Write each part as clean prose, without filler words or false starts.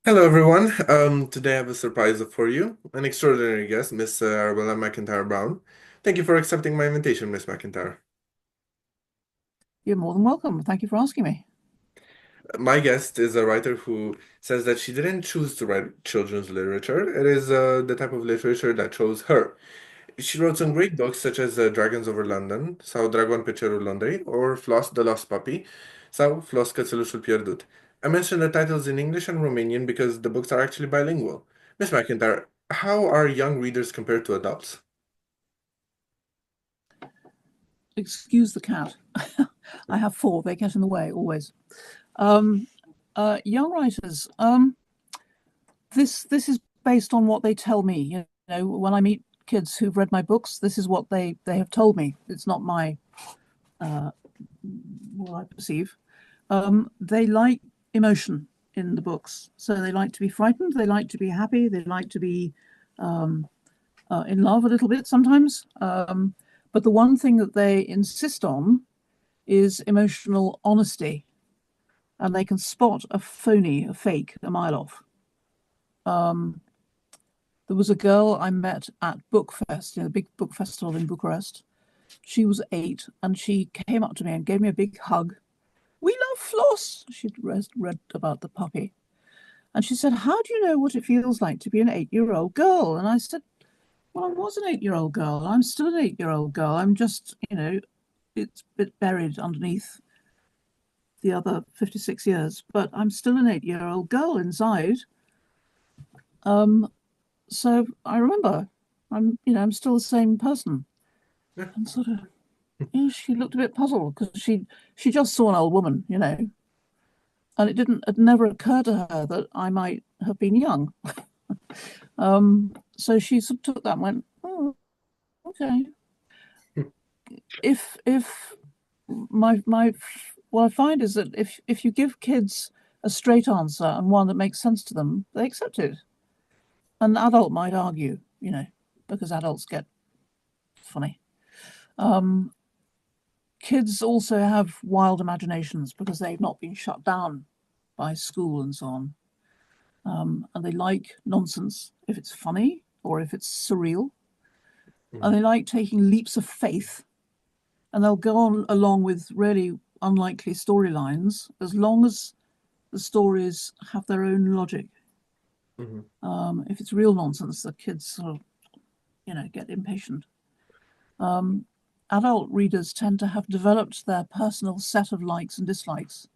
Hello, everyone. Today I have a surprise for you, an extraordinary guest, Miss Arabella McIntyre-Brown. Thank you for accepting my invitation, Miss McIntyre. You're more than welcome. Thank you for asking me. My guest is a writer who says that she didn't choose to write children's literature. It is the type of literature that chose her. She wrote some great books such as Dragons Over London, Sau Dragon pe cerul Londrei, or Floss the Lost Puppy, sau Floss Cățelușul Pierdut. I mentioned the titles in English and Romanian because the books are actually bilingual. Miss McIntyre, how are young readers compared to adults? Excuse the cat. I have four. They get in the way always. Um, Young writers. This is based on what they tell me. You know, when I meet kids who've read my books, this is what they have told me. It's not my uh, what I perceive. They like emotion in the books, so they like to be frightened. They like to be happy. They like to be um, in love a little bit sometimes. But the one thing that they insist on is emotional honesty, and they can spot a phony, a fake, a mile off. Um, there was a girl I met at Bookfest, the big book festival in Bucharest. She was 8, and she came up to me and gave me a big hug. We love Floss. She'd read about the puppy. And she said, how do you know what it feels like to be an 8-year-old girl? And I said, well, I was an 8-year-old girl. I'm still an 8-year-old girl. I'm just, it's a bit buried underneath the other 56 years, but I'm still an 8-year-old girl inside. Um, so I remember I'm still the same person. Yeah. And sort of, she looked a bit puzzled because she just saw an old woman, and it never occurred to her that I might have been young. So she sort of took that and went, oh, okay. If my what I find is that if you give kids a straight answer and one that makes sense to them, they accept it. An adult might argue, because adults get funny. Um, Kids also have wild imaginations because they've not been shut down by school and so on. And they like nonsense if it's funny or if it's surreal. And Mhm. they like taking leaps of faith, and they'll go on along with really unlikely storylines as long as the stories have their own logic. Mhm. If it's real nonsense, the kids sort of, get impatient. Um, Adult readers tend to have developed their personal set of likes and dislikes,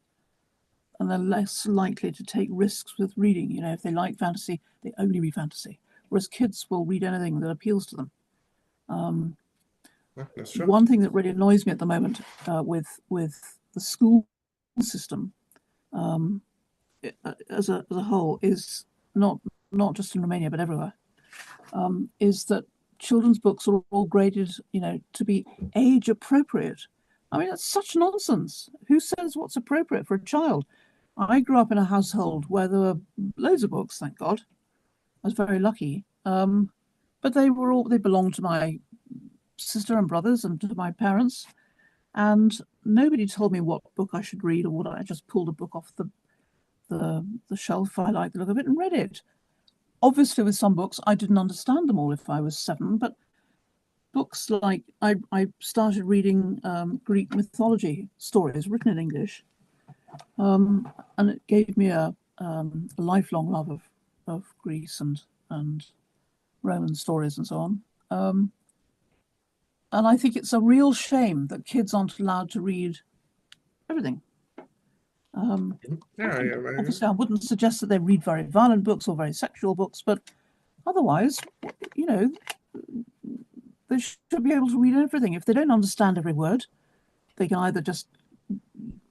and they're less likely to take risks with reading. If they like fantasy, they only read fantasy, whereas kids will read anything that appeals to them. Um, Yeah, that's true. One thing that really annoys me at the moment with the school system, um, as a whole, is not not just in Romania but everywhere, is that children's books are all graded, to be age appropriate. I mean, that's such nonsense. Who says what's appropriate for a child? I grew up in a household where there were loads of books, thank God. I was very lucky. But they belonged to my sister and brothers and to my parents. And nobody told me what book I should read or what. I just pulled a book off the shelf I liked the look of it and read it. Obviously, with some books, I didn't understand them all if I was 7, but books like I started reading Greek mythology stories written in English, and it gave me a lifelong love of Greece and Roman stories and so on. And I think it's a real shame that kids aren't allowed to read everything. Um, Mhm. Yeah, yeah, Obviously, I wouldn't suggest that they read very violent books or very sexual books, but otherwise, you know, they should be able to read everything. If they don't understand every word, they can either just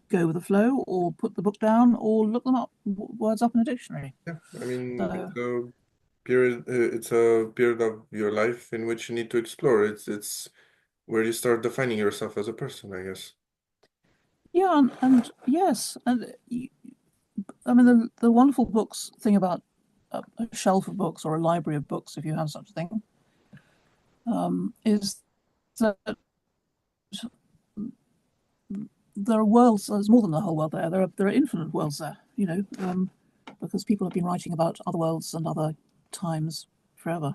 go with the flow or put the book down or look them up, words up in a dictionary. yeah. I mean, So, it's a period of your life in which you need to explore. It's where you start defining yourself as a person, I guess. yeah, and yes, and I mean, the wonderful books thing about a shelf of books or a library of books, if you have such a thing, is that there are worlds. There's more than the whole world there. There are infinite worlds there. because people have been writing about other worlds and other times forever.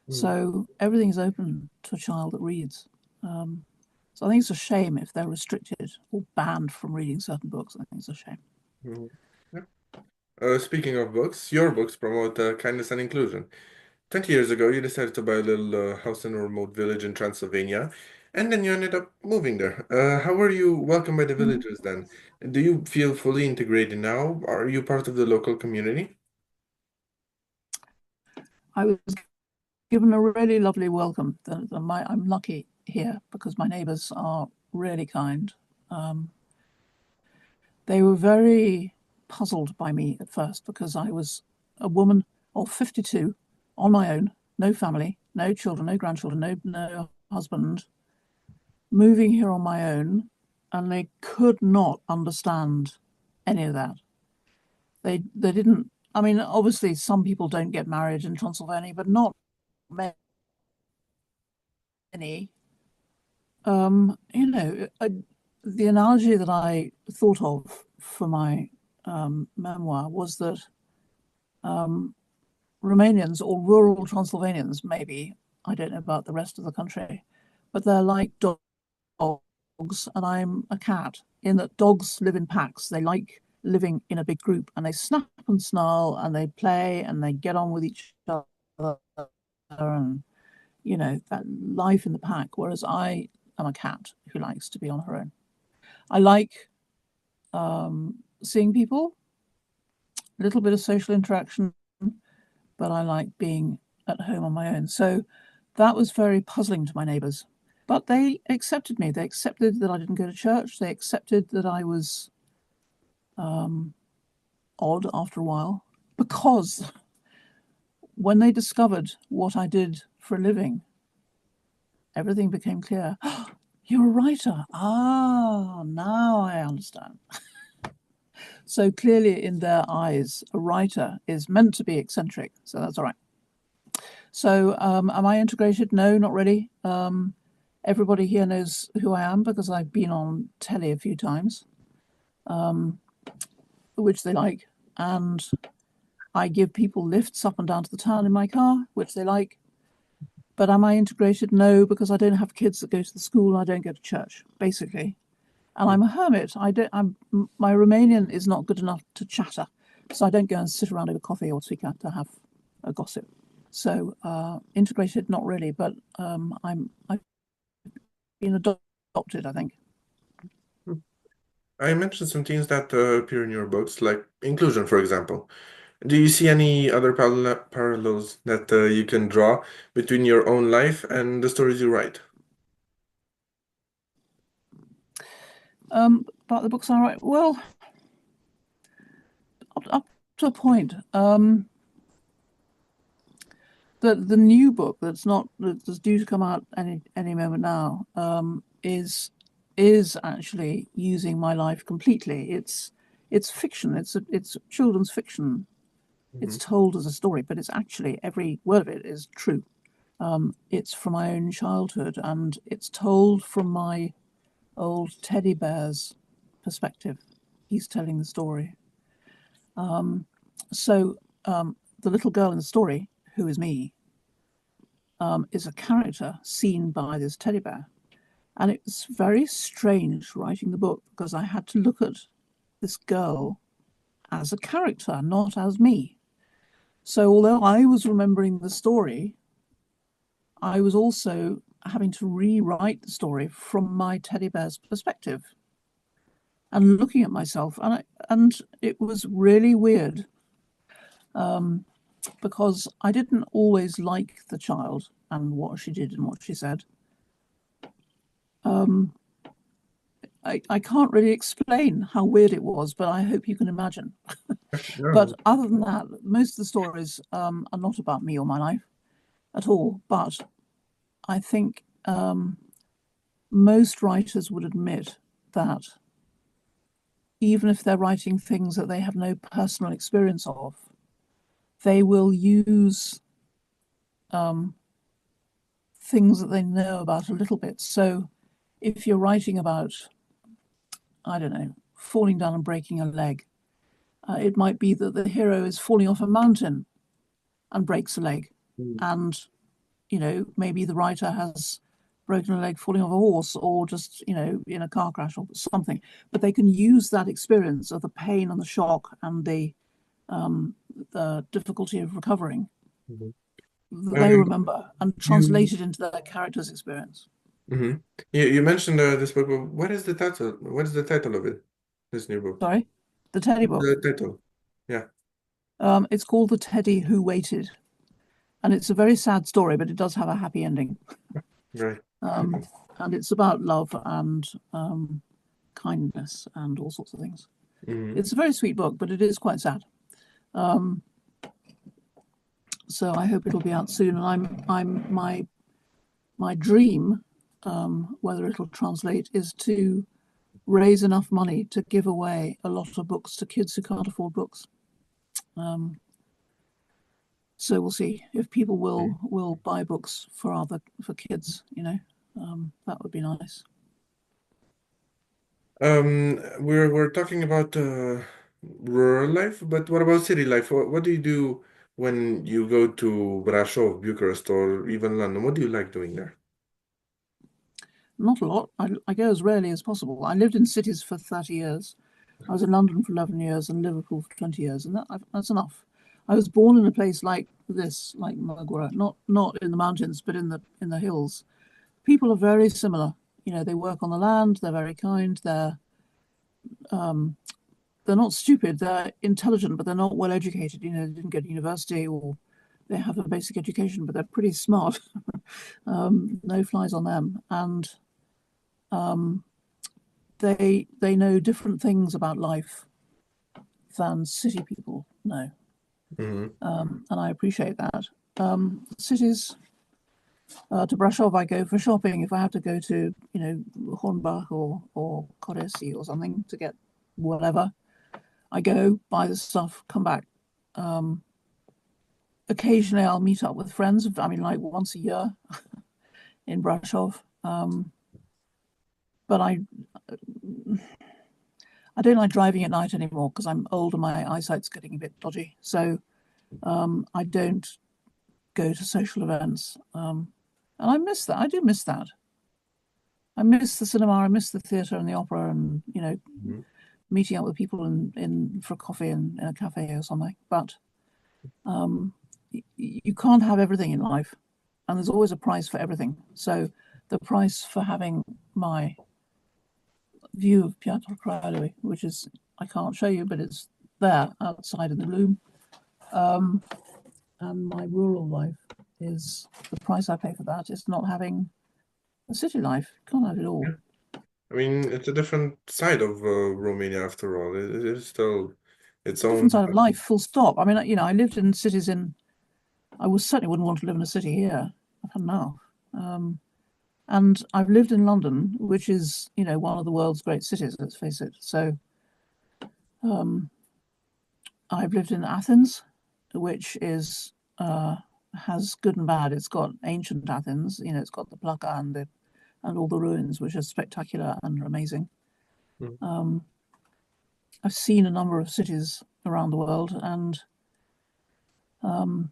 Mm, So everything is open to a child that reads. So I think it's a shame if they're restricted or banned from reading certain books. I think it's a shame. mm. Yeah. Speaking of books, your books promote kindness and inclusion. 20 years ago, you decided to buy a little house in a remote village in Transylvania, and then you ended up moving there. How were you welcomed by the Mhm. villagers then? Do you feel fully integrated now? Are you part of the local community? I was given a really lovely welcome. I'm lucky here because my neighbours are really kind. Um, they were very puzzled by me at first because I was a woman of 52 on my own, no family, no children, no grandchildren, no husband, moving here on my own, and they could not understand any of that. They didn't. I mean, obviously, some people don't get married in Transylvania, but not many. The analogy that I thought of for my memoir was that Romanians or rural Transylvanians, maybe, I don't know about the rest of the country, but they're like dogs, and I'm a cat, in that dogs live in packs. They like living in a big group, and they snap and snarl, and they play, and they get on with each other, and that life in the pack. Whereas I am a cat who likes to be on her own. I like seeing people, a little bit of social interaction, but I like being at home on my own. So that was very puzzling to my neighbours. But they accepted me. They accepted that I didn't go to church. They accepted that I was odd after a while, because when they discovered what I did for a living, everything became clear. You're a writer. Ah, now I understand. So clearly, in their eyes, a writer is meant to be eccentric. So that's all right. So, am I integrated? No, not really. Everybody here knows who I am because I've been on telly a few times, which they like. And I give people lifts up and down to the town in my car, which they like. But am I integrated? No, because I don't have kids that go to the school and I don't go to church, basically. And I'm a hermit. My Romanian is not good enough to chatter, so I don't go and sit around over coffee or to have a gossip. So integrated, not really, but I've been adopted, I think. I mentioned some things that appear in your books, like inclusion, for example. Do you see any other parallels that you can draw between your own life and the stories you write? About the books I write, well, up to a point. The new book that's due to come out any moment now is actually using my life completely. It's fiction. It's children's fiction. It's Mhm. told as a story, but it's actually every word of it is true. It's from my own childhood, and it's told from my old teddy bear's perspective. He's telling the story. So the little girl in the story, who is me, is a character seen by this teddy bear. And it was very strange writing the book because I had to look at this girl as a character, not as me. So although I was remembering the story, I was also having to rewrite the story from my teddy bear's perspective and looking at myself. And it was really weird because I didn't always like the child and what she did and what she said. I can't really explain how weird it was, but I hope you can imagine. But No. other than that, most of the stories are not about me or my life at all. But I think most writers would admit that even if they're writing things that they have no personal experience of, they will use things that they know about a little bit. So if you're writing about, I don't know, falling down and breaking a leg, It might be that the hero is falling off a mountain and breaks a leg, Mm. and maybe the writer has broken a leg falling off a horse or just in a car crash or something. But they can use that experience of the pain and the shock and the difficulty of recovering Mhm. that they Um, remember and you translate it into their character's experience. mhm. You mentioned this book, but what is the title? What is the title of it? This new book. Sorry, the Teddy book. The title. Yeah, It's called The Teddy Who Waited, and it's a very sad story, but it does have a happy ending. right. Um, and it's about love and kindness and all sorts of things. Hmm. It's a very sweet book, but it is quite sad. Um, so I hope it'll be out soon. And my dream, whether it'll translate, is to raise enough money to give away a lot of books to kids who can't afford books. Um, so we'll see if people will buy books for kids. That would be nice. We're talking about rural life, but what about city life? What do you do when you go to Brasov, Bucharest, or even London? What do you like doing there? Not a lot. I go as rarely as possible. I lived in cities for 30 years. I was in London for 11 years and Liverpool for 20 years, and that's enough. I was born in a place like this, like Marlborough, not in the mountains, but in the hills. People are very similar. They work on the land. They're very kind. Um, they're not stupid. They're intelligent, but they're not well educated. They didn't go to university or they have a basic education, but they're pretty smart. No flies on them, and um, they know different things about life than city people know, Hmm. and I appreciate that. Cities, to brush off, I go for shopping. If I have to go to Hornbach or Coresi or something to get whatever, I go buy the stuff, come back. Um, Occasionally, I'll meet up with friends. I mean, like once a year in Brasov. But I don't like driving at night anymore because I'm old and my eyesight's getting a bit dodgy. So I don't go to social events. And I miss that. I do miss that. I miss the cinema. I miss the theatre and the opera, and Hmm. meeting up with people in for coffee in a cafe or something. But you can't have everything in life, and there's always a price for everything. So the price for having my view of Piatra Crowley, which is I can't show you, but it's there outside in the loom. Um, and my rural life is the price I pay for that is not having a city life. Can't have it all. Yeah. I mean, it's a different side of Romania after all. It is still its Different own. side of life, full stop. I mean, I lived in cities I was certainly wouldn't want to live in a city here. I've had enough. Um, and I've lived in London, which is, one of the world's great cities, let's face it. So um, I've lived in Athens, which has good and bad. It's got ancient Athens, it's got the Plaka and all the ruins, which are spectacular and amazing. Mhm. Um, I've seen a number of cities around the world, and um,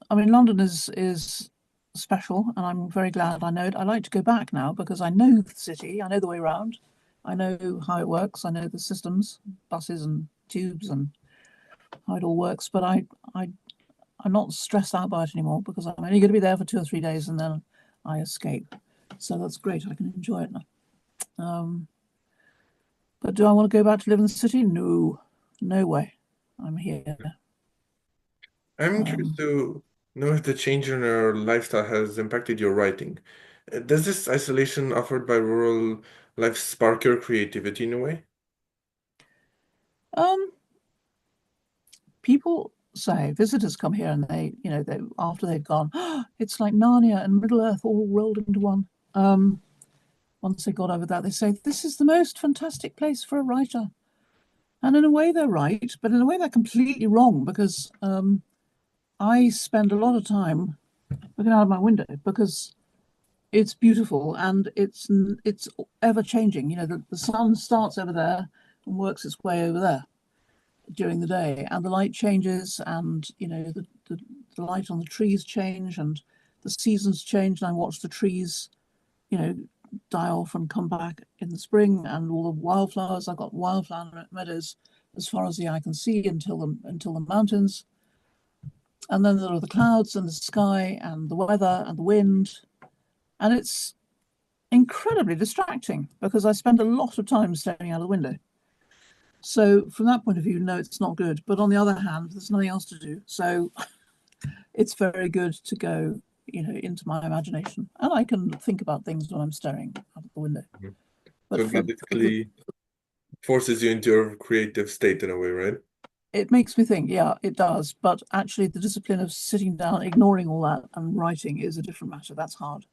I mean, London is special, and I'm very glad I know it. I like to go back now because I know the city, I know the way around, I know how it works, I know the systems, buses and tubes, and how it all works. But I'm not stressed out by it anymore because I'm only going to be there for 2 or 3 days, and then I escape. So that's great. I can enjoy it now. Um, but do I want to go back to live in the city? No, no way. I'm here. I'm curious Um, to know if the change in your lifestyle has impacted your writing. Does this isolation offered by rural life spark your creativity in a way? um, People say visitors come here and they after they've gone, "Oh, it's like Narnia and Middle Earth all rolled into one." Once they got over that, they say this is the most fantastic place for a writer. And in a way, they're right, but in a way, they're completely wrong because I spend a lot of time looking out of my window because it's beautiful and it's ever changing. The sun starts over there and works its way over there. during the day, and the light changes, and the light on the trees change, and the seasons change, and I watch the trees, you know, die off and come back in the spring, and all the wildflowers. I've got wildflower meadows as far as the eye can see until the mountains, and then there are the clouds and the sky and the weather and the wind, and it's incredibly distracting because I spend a lot of time staring out of the window. So from that point of view, no, it's not good. But on the other hand, there's nothing else to do. So it's very good to go, into my imagination. And I can think about things when I'm staring out of the window. Mhm. So But it for the basically forces you into your creative state in a way, right? it makes me think, yeah, it does. But actually the discipline of sitting down, ignoring all that and writing is a different matter. That's hard.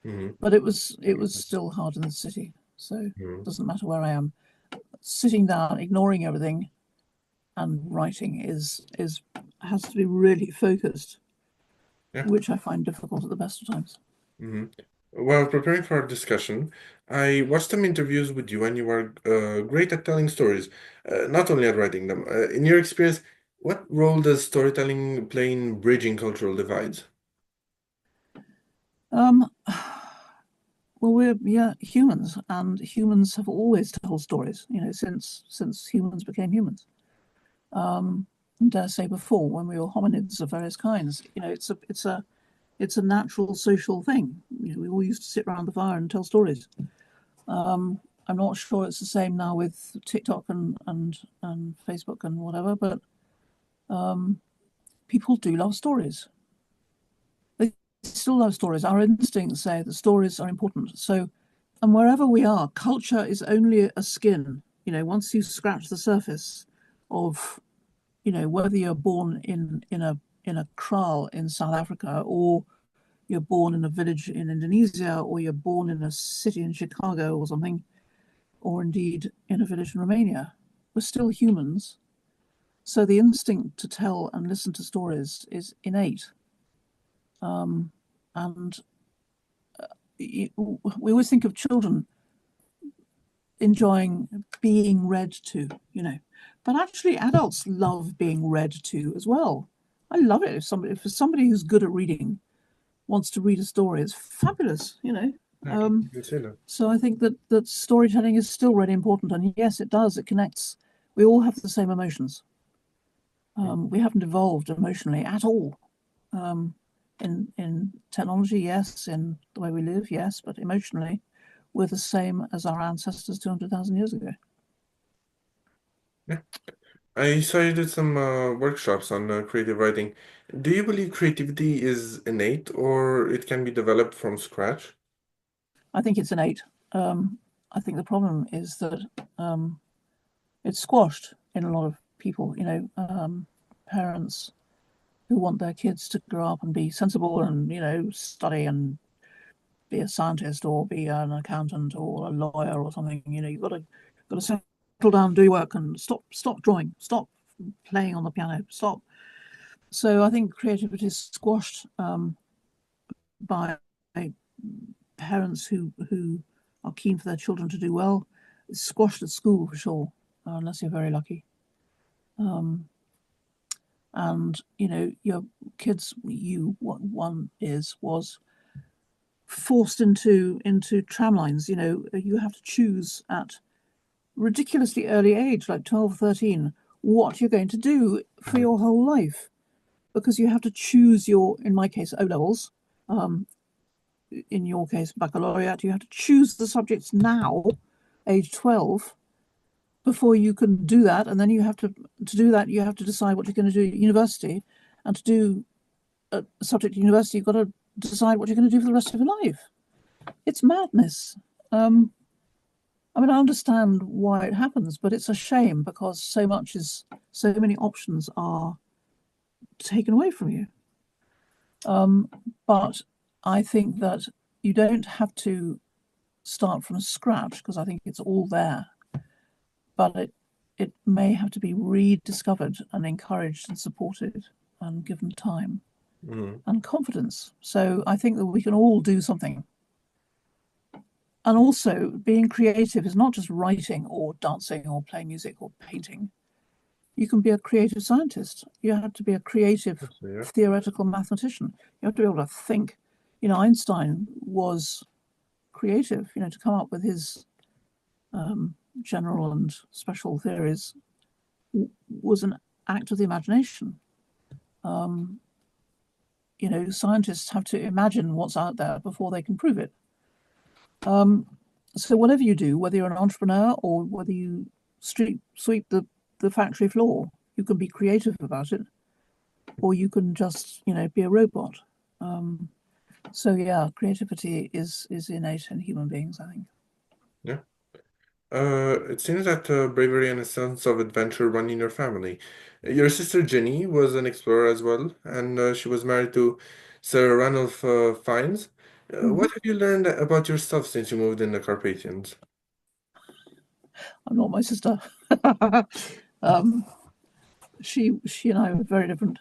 Hmm. But it was still hard in the city. So it Hmm. doesn't matter where I am. Sitting down, ignoring everything and writing has to be really focused, Yeah. which I find difficult at the best of times. Hmm. While preparing for our discussion, I watched some interviews with you, and you are great at telling stories, not only at writing them. In your experience, what role does storytelling play in bridging cultural divides? Um, well, we're humans, and humans have always told stories. Since humans became humans. And dare say before, when we were hominids of various kinds. It's a natural social thing. We all used to sit around the fire and tell stories. I'm not sure it's the same now with TikTok and Facebook and whatever, but people do love stories. They still love stories. Our instincts say that stories are important. So, and wherever we are, culture is only a skin. Once you scratch the surface of, whether you're born in a kraal in South Africa, or you're born in a village in Indonesia, or you're born in a city in Chicago or something, or indeed in a village in Romania, we're still humans. So the instinct to tell and listen to stories is innate. And we always think of children enjoying being read to, but actually adults love being read to as well. I love it if somebody who's good at reading wants to read a story. It's fabulous. I Um, can say that. so I think that storytelling is still really important, and yes, it does. It connects. We all have the same emotions. We haven't evolved emotionally at all. Um, in technology, yes. In the way we live, yes. But emotionally, we're the same as our ancestors 200,000 years ago. Yeah. I saw you did some workshops on creative writing. Do you believe creativity is innate or it can be developed from scratch? I think it's innate. I think the problem is that it's squashed in a lot of people. Parents who want their kids to grow up and be sensible and study and be a scientist or be an accountant or a lawyer or something. You've got to settle down, do your work, and stop drawing, stop playing on the piano, stop. So I think creativity is squashed by parents who are keen for their children to do well. It's squashed at school for sure, unless you're very lucky. And your kids, one was forced into tram lines. You have to choose at ridiculously early age, like 12, 13, what you're going to do for Mhm. your whole life, because you have to choose in my case, O levels. In your case, baccalaureate. You have to choose the subjects now, age 12, before you can do that. And then to do that, you have to decide what you're going to do at university. And to do a subject at university, you've got to decide what you're going to do for the rest of your life. It's madness. I mean, I understand why it happens, but it's a shame because so many options are taken away from you. But I think that you don't have to start from scratch because I think it's all there. But it may have to be rediscovered and encouraged and supported and given time Mhm. and confidence. So I think that we can all do something. And also, being creative is not just writing or dancing or playing music or painting. you can be a creative scientist. You have to be a creative Yeah. theoretical mathematician. You have to be able to think. Einstein was creative, to come up with his general and special theories was an act of the imagination. Scientists have to imagine what's out there before they can prove it. So whatever you do, whether you're an entrepreneur or whether you sweep the factory floor, you can be creative about it, or you can just, be a robot. So yeah, creativity is innate in human beings, I think. Yeah. It seems that bravery and a sense of adventure run in your family. Your sister Jenny was an explorer as well, and she was married to Sir Ranulph Fiennes. Mhm. What have you learned about yourself since you moved in the Carpathians? I'm not my sister. um, she and I were very different.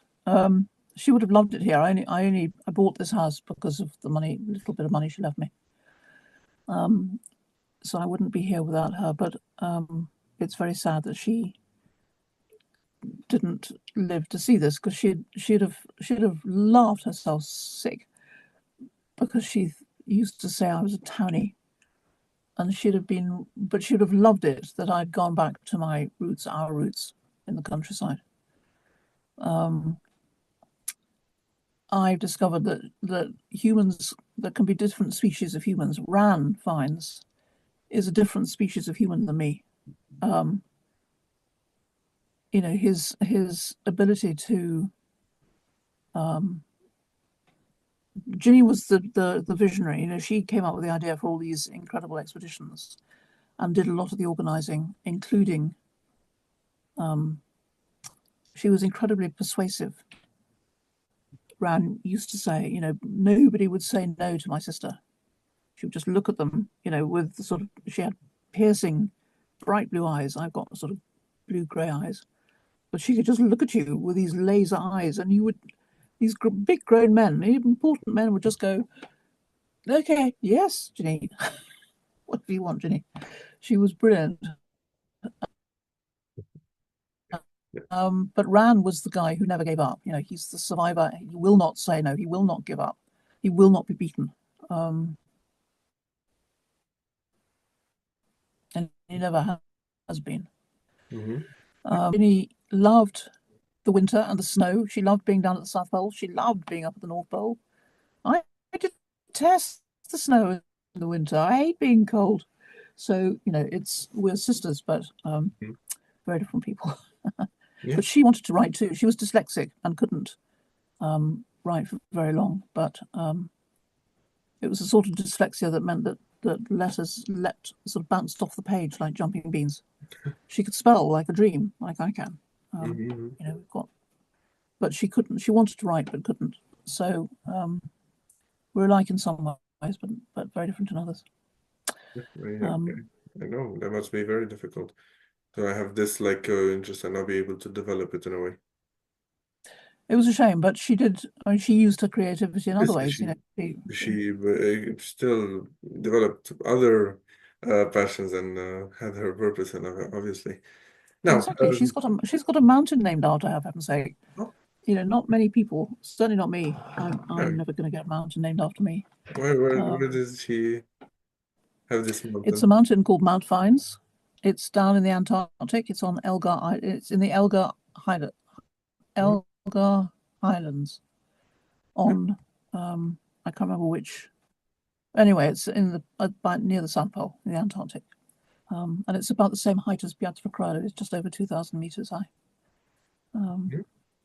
She would have loved it here. I bought this house because of the money, little bit of money she left me. So I wouldn't be here without her. But it's very sad that she didn't live to see this, because she'd have laughed herself sick, because she used to say I was a townie, and she'd have loved it that I'd gone back to my roots, our roots in the countryside. I've discovered that humans, there can be different species of humans. Ran finds is a different species of human than me. His ability to Ginny was the visionary. She came up with the idea for all these incredible expeditions and did a lot of the organizing, including she was incredibly persuasive. Ran used to say, nobody would say no to my sister. She would just look at them, with she had piercing, bright blue eyes. I've got sort of blue grey eyes, but she could just look at you with these laser eyes, and these big grown men, important men, would just go, "Okay, yes, Ginny, whatever you want, Ginny." She was brilliant. But Ran was the guy who never gave up. He's the survivor. He will not say no. He will not give up. He will not be beaten. And he never has been. Hmm. Ginny loved the winter and the snow. She loved being down at the South Pole. She loved being up at the North Pole. I detest the snow in the winter. I hate being cold. So, we're sisters, but very different people. Yeah. But she wanted to write too. She was dyslexic and couldn't write for very long, but it was a sort of dyslexia that meant that letters sort of bounced off the page like jumping beans. She could spell like a dream, like I can. Hmm. But she couldn't. She wanted to write but couldn't. So we're alike in some ways, but very different in others. Yeah, Um, I know that must be very difficult. So I have this like interest and not be able to develop it in a way. it was a shame, but she did. I mean, she used her creativity in other Obviously, ways. she still developed other passions and had her purpose in it, obviously. Now, Exactly. She's got a mountain named after her, for heaven's sake. oh, Not many people, certainly not me. yeah, I'm never going to get a mountain named after me. where does she have this It's a mountain? mountain called Mount Fines. It's down in the Antarctic. It's on Elgar. It's in the Hmm? Elgar Highlands. Yeah. On I can't remember which. Anyway, it's in the about near the South Pole in the Antarctic, and it's about the same height as Piazza It's just over 2,000 meters high. Yeah.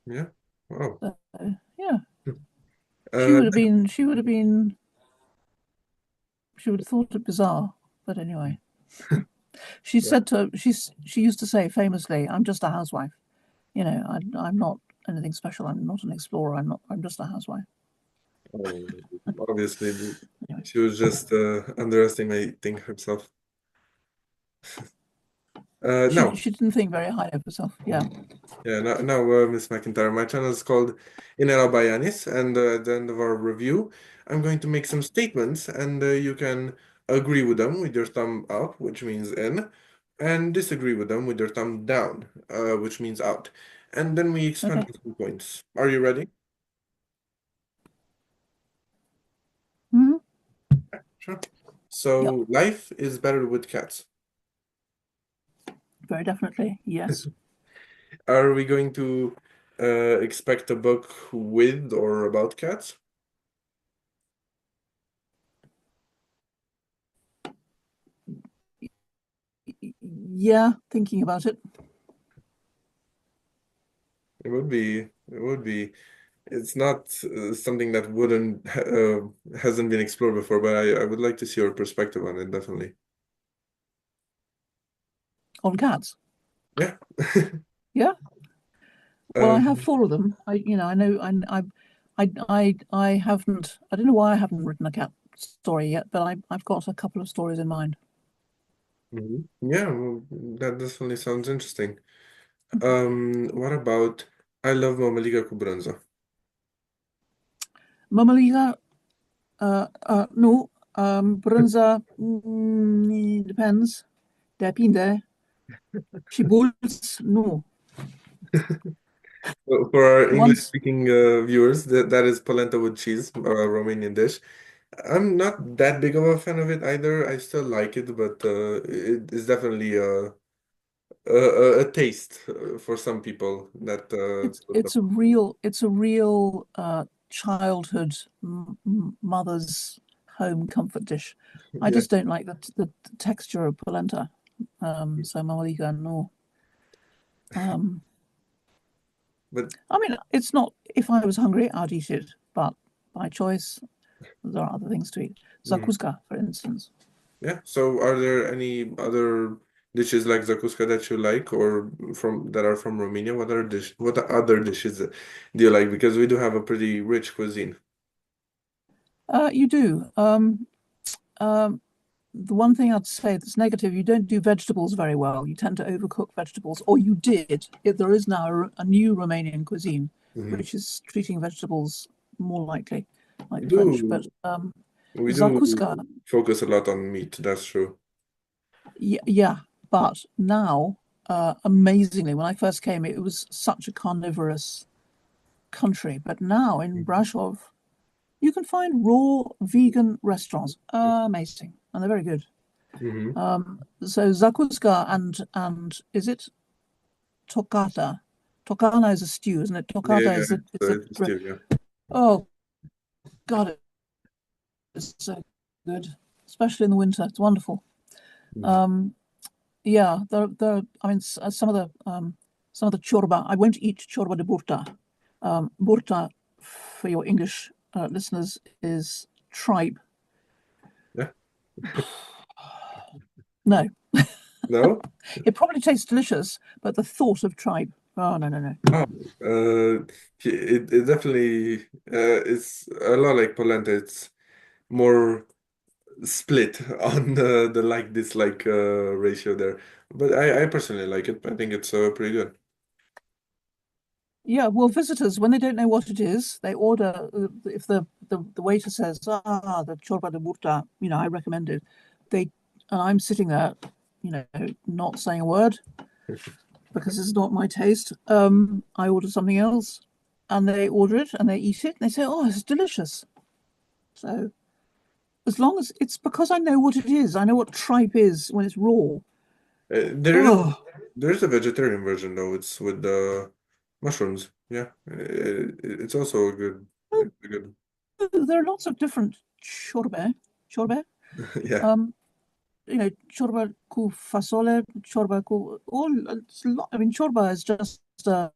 Yeah. Wow. So, yeah, she Uh, would have been. She would have been. She would have thought it bizarre, but anyway. She yeah. said she used to say famously, "I'm just a housewife. I'm not anything special. I'm not an explorer. I'm just a housewife." Um, Obviously, Anyway, she was just underestimating herself. she Now, she didn't think very highly of herself. Yeah. yeah, now, Miss McIntyre, my channel is called Inera Bayanis, and at the end of our review, I'm going to make some statements, and you can agree with them with your thumb up, which means in, and disagree with them with their thumb down, which means out. And then we expand Okay. on some points. Are you ready? Hmm. Sure. Yep. So, life is better with cats. Very definitely. Yes. Are we going to expect a book with or about cats? Yeah. Thinking about it. It would be. It would be. It's not something that wouldn't hasn't been explored before, but I would like to see your perspective on it, definitely. On cats. Yeah. Yeah. Well, I have Um, four of them. I know, I haven't. I don't know why I haven't written a cat story yet, but I've got a couple of stories in mind. mhm. Yeah, well, that definitely sounds interesting. What about I love Mamaliga Cobranza? Mamaliga, no. Brunza, depends. Depende. Chibuls, no. For our Once English-speaking viewers, that is polenta with cheese, a Romanian dish. I'm not that big of a fan of it either. I still like it, but it is definitely a taste for some people that it's a real childhood mother's home comfort dish. I yeah. just don't like the texture of polenta. So Mamaliga, no. Um, But I mean, it's not. If I was hungry, I'd eat it, but by choice, there are other things to eat. mm, Zakuska, for instance. yeah. So are there any other dishes like zakuska that you like or from that are from Romania? What other dishes do you like? Because we do have a pretty rich cuisine. You do. Um, the one thing I'd say that's negative, you don't do vegetables very well. You tend to overcook vegetables, or you did. There is now a new Romanian cuisine, Hmm. which is treating vegetables more likely, like We the French. But do we do zakuska, focus a lot on meat, that's true. yeah. But now, amazingly, when I first came, it was such a carnivorous country. But now in Brasov, you can find raw vegan restaurants. Amazing, and they're very good. Mm-hmm. So zakuska and is it tokata? Tokana is a stew, isn't it? Yeah, Tokata is a it's still, yeah. oh God, it's so good, especially in the winter. It's wonderful. Mhm. Um, yeah, I mean, some of the chorba. I won't eat chorba de burta. Burta, for your English listeners, is tripe. Yeah. No, No? it probably tastes delicious, but the thought of tripe. Oh no, no, no. Oh, it definitely it's a lot like polenta. It's more split on the like dislike ratio there. But I personally like it. I think it's pretty good. Yeah, well, visitors, when they don't know what it is, they order. If the waiter says, the chorba de burta, I recommend it. They and I'm sitting there, not saying a word because it's not my taste. I order something else, and they order it and they eat it and they say, "Oh, it's delicious." So as long as it's because I know what it is, I know what tripe is when it's raw. Uh, there is Oh, there's a vegetarian version though. It's with mushrooms. Yeah, it's also a good. there are lots of different chorba. Yeah, Um, chorba cu fasole, chorba cu all. It's a lot. I mean, chorba is just soup.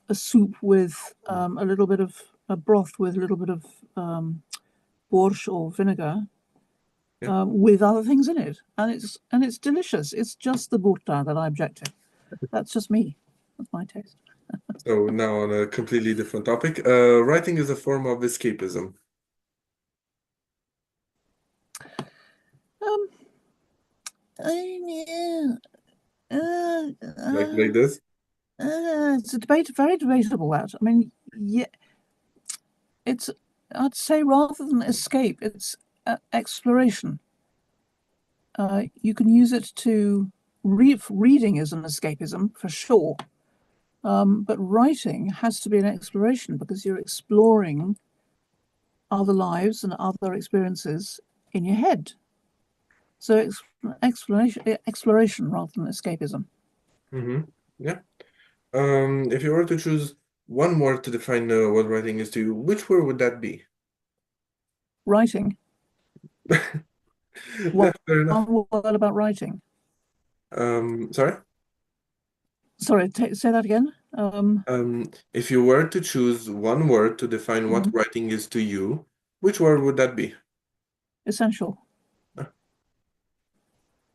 a soup with a little bit of a broth with a little bit of borscht or vinegar Yeah. with other things in it, and it's delicious. It's just the burta that I object to. That's just me. That's my taste. So now on a completely different topic. Writing is a form of escapism. Um, yeah, uh, Like this. it's a debate, very debatable. That I mean, yeah, it's. I'd say rather than escape, it's exploration. you can use it to reading is an escapism for sure. But writing has to be an exploration because you're exploring other lives and other experiences in your head. So exploration rather than escapism. Yeah. If you were to choose one word to define what writing is to you, which word would that be? Writing. That's fair enough. One word about writing. Sorry? Sorry, say that again. If you were to choose one word to define what writing is to you, which word would that be? Essential. Ah,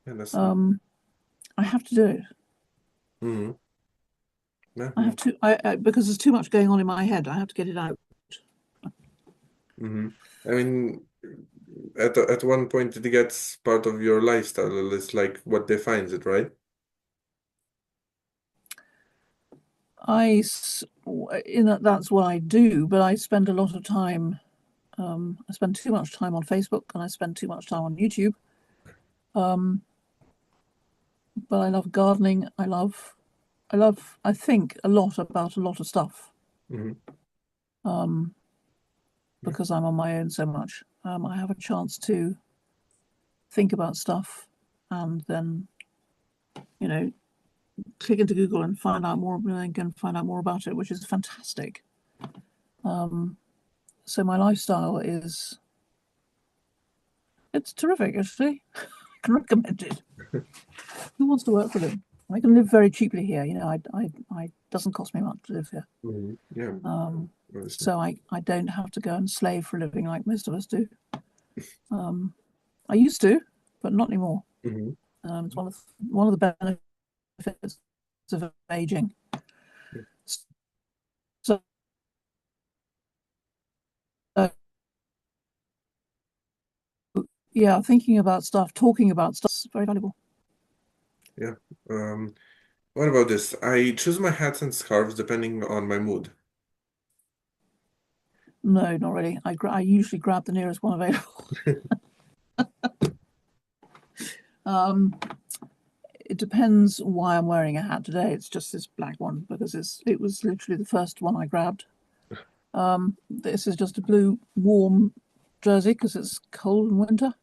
yeah, that's I have to do it. mhm. Yeah, I have to. Because there's too much going on in my head. I have to get it out. I mean, at one point it gets part of your lifestyle. It's like what defines it, right? That's what I do, but I spend a lot of time. I spend too much time on Facebook and I spend too much time on YouTube. But I love gardening. I think a lot about a lot of stuff. hmm Yeah. Because I'm on my own so much. I have a chance to think about stuff and then, you know, click into Google and find out more about it, which is fantastic. So my lifestyle it's terrific, actually. I can recommend it. Who wants to work for them? I can live very cheaply here. I doesn't cost me much to live here. Yeah, obviously. So I don't have to go and slave for a living like most of us do. I used to, but not anymore. hmm It's one of the benefits of aging. So yeah, thinking about stuff, talking about stuff is very valuable. Yeah. What about this? I choose my hats and scarves depending on my mood. No, not really. I usually grab the nearest one available. It depends why I'm wearing a hat today. It's just this black one because it was literally the first one I grabbed. This is just a blue warm jersey because it's cold in winter.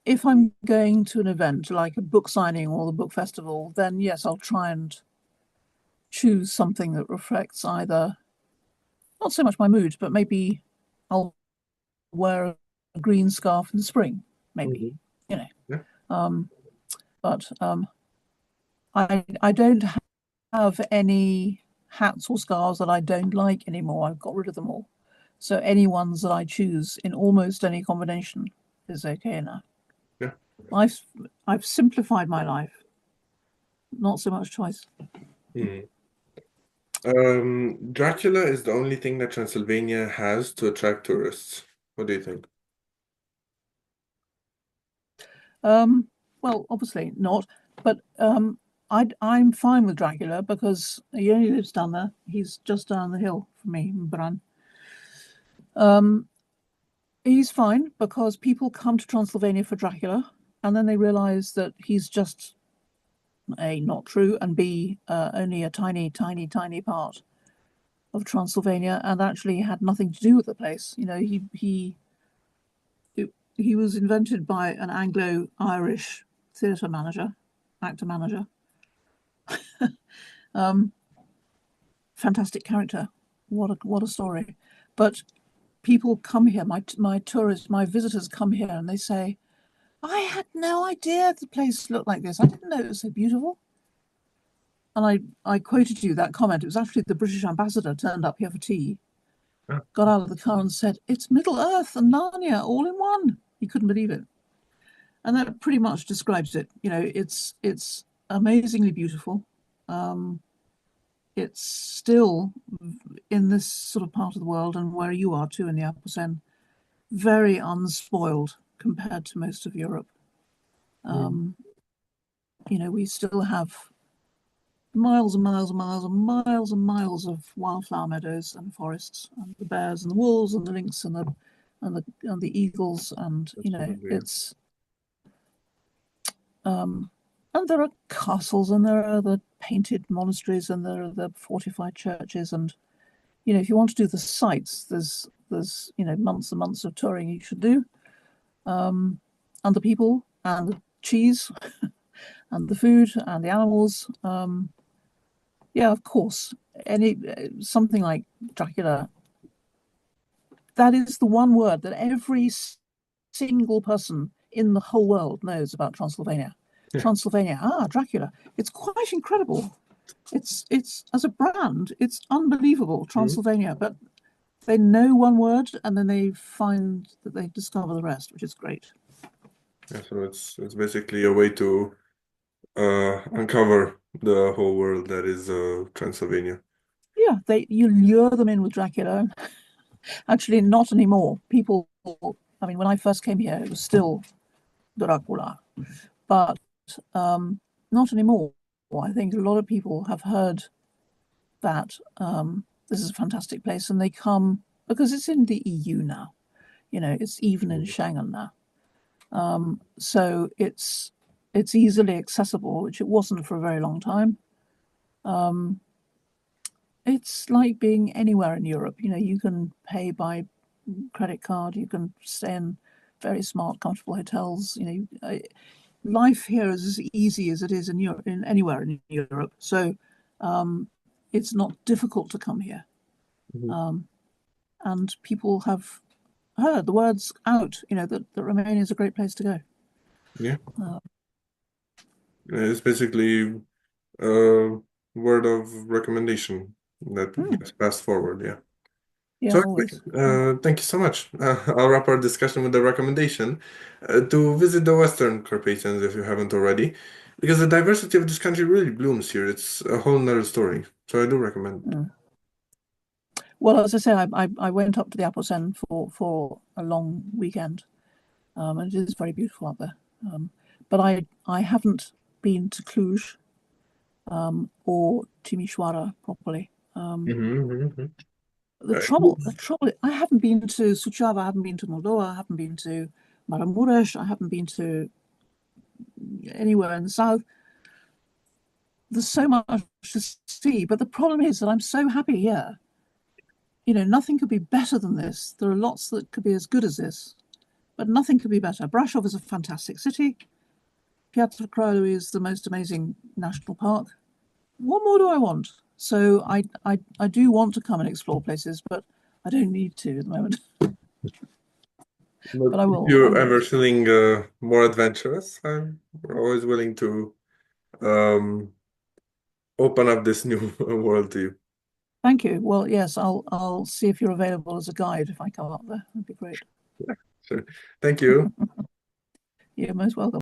If I'm going to an event like a book signing or the book festival, then yes, I'll try and choose something that reflects either not so much my mood, but maybe I'll wear a green scarf in the spring, maybe, Mhm. you know. Yeah. But I don't have any hats or scarves that I don't like anymore. I've got rid of them all. So any ones that I choose in almost any combination is okay now. Yeah. I've I've simplified my life. Not so much choice. Mhm. Dracula is the only thing that Transylvania has to attract tourists. What do you think? Well, obviously not, but I'm fine with Dracula because he only lives down there. He's just down the hill from me in Bran. He's fine because people come to Transylvania for Dracula, and then they realise that he's just A, not true, and B, only a tiny, tiny, tiny part of Transylvania, and actually had nothing to do with the place. He was invented by an Anglo-Irish theatre manager, actor manager. Fantastic character. What a story. But people come here, my tourists, my visitors come here and they say, I had no idea the place looked like this. I didn't know it was so beautiful. And I quoted you that comment. It was actually the British ambassador turned up here for tea, Ah, got out of the car and said, it's Middle Earth and Narnia all in one. He couldn't believe it. And that pretty much describes it. It's amazingly beautiful. It's still in this sort of part of the world and where you are too in the Upper Sen, very unspoiled compared to most of Europe. mhm. We still have miles and miles and miles and miles and miles of wildflower meadows and forests, and the bears and the wolves and the lynx and the eagles, and That's lovely. it's and there are castles, and there are the painted monasteries, and there are the fortified churches, and if you want to do the sights, there's months and months of touring you should do, and the people and the cheese and the food and the animals. Yeah, of course, any something like Dracula. That is the one word that every single person in the whole world knows about Transylvania. Yeah. Transylvania, Dracula. It's quite incredible. It's as a brand, it's unbelievable, Mhm. Transylvania. But they know one word and then they find that they discover the rest, which is great. Yeah, so it's basically a way to uncover the whole world that is Transylvania. Yeah, you lure them in with Dracula. Actually, not anymore. People, I mean, when I first came here, it was still Dracula, but not anymore. I think a lot of people have heard that this is a fantastic place, and they come because it's in the EU now. It's even in Mhm. Schengen now, so it's easily accessible, which it wasn't for a very long time. It's like being anywhere in Europe. You can pay by credit card. You can stay in very smart, comfortable hotels. Life here is as easy as it is in Europe, in anywhere in Europe. So it's not difficult to come here. Mhm. And people have heard the words out, that Romania is a great place to go. Yeah, Uh, it's basically a word of recommendation that hmm, gets passed forward. Yeah. yeah, So anyway, always. Yeah. thank you so much. I'll wrap our discussion with the recommendation to visit the Western Carpathians if you haven't already, because the diversity of this country really blooms here. It's a whole nother story. So I do recommend. Mm. Well, as I say, I went up to the Apple for a long weekend, and it is very beautiful up there. But I haven't been to Cluj or Timișoara properly. Mhm. The trouble, I haven't been to Suceava, I haven't been to Moldova, I haven't been to Maramuresh, I haven't been to anywhere in the south. There's so much to see, but the problem is that I'm so happy here. Nothing could be better than this. There are lots that could be as good as this, but nothing could be better. Brasov is a fantastic city. Piatra Craiului is the most amazing national park. What more do I want? So I do want to come and explore places, but I don't need to at the moment. But But I if will. I you're will. ever feeling more adventurous, we're always willing to um, open up this new world to you. Thank you. Well, yes, I'll see if you're available as a guide if I come up there. That'd be great. Sure. Thank you. You're most welcome.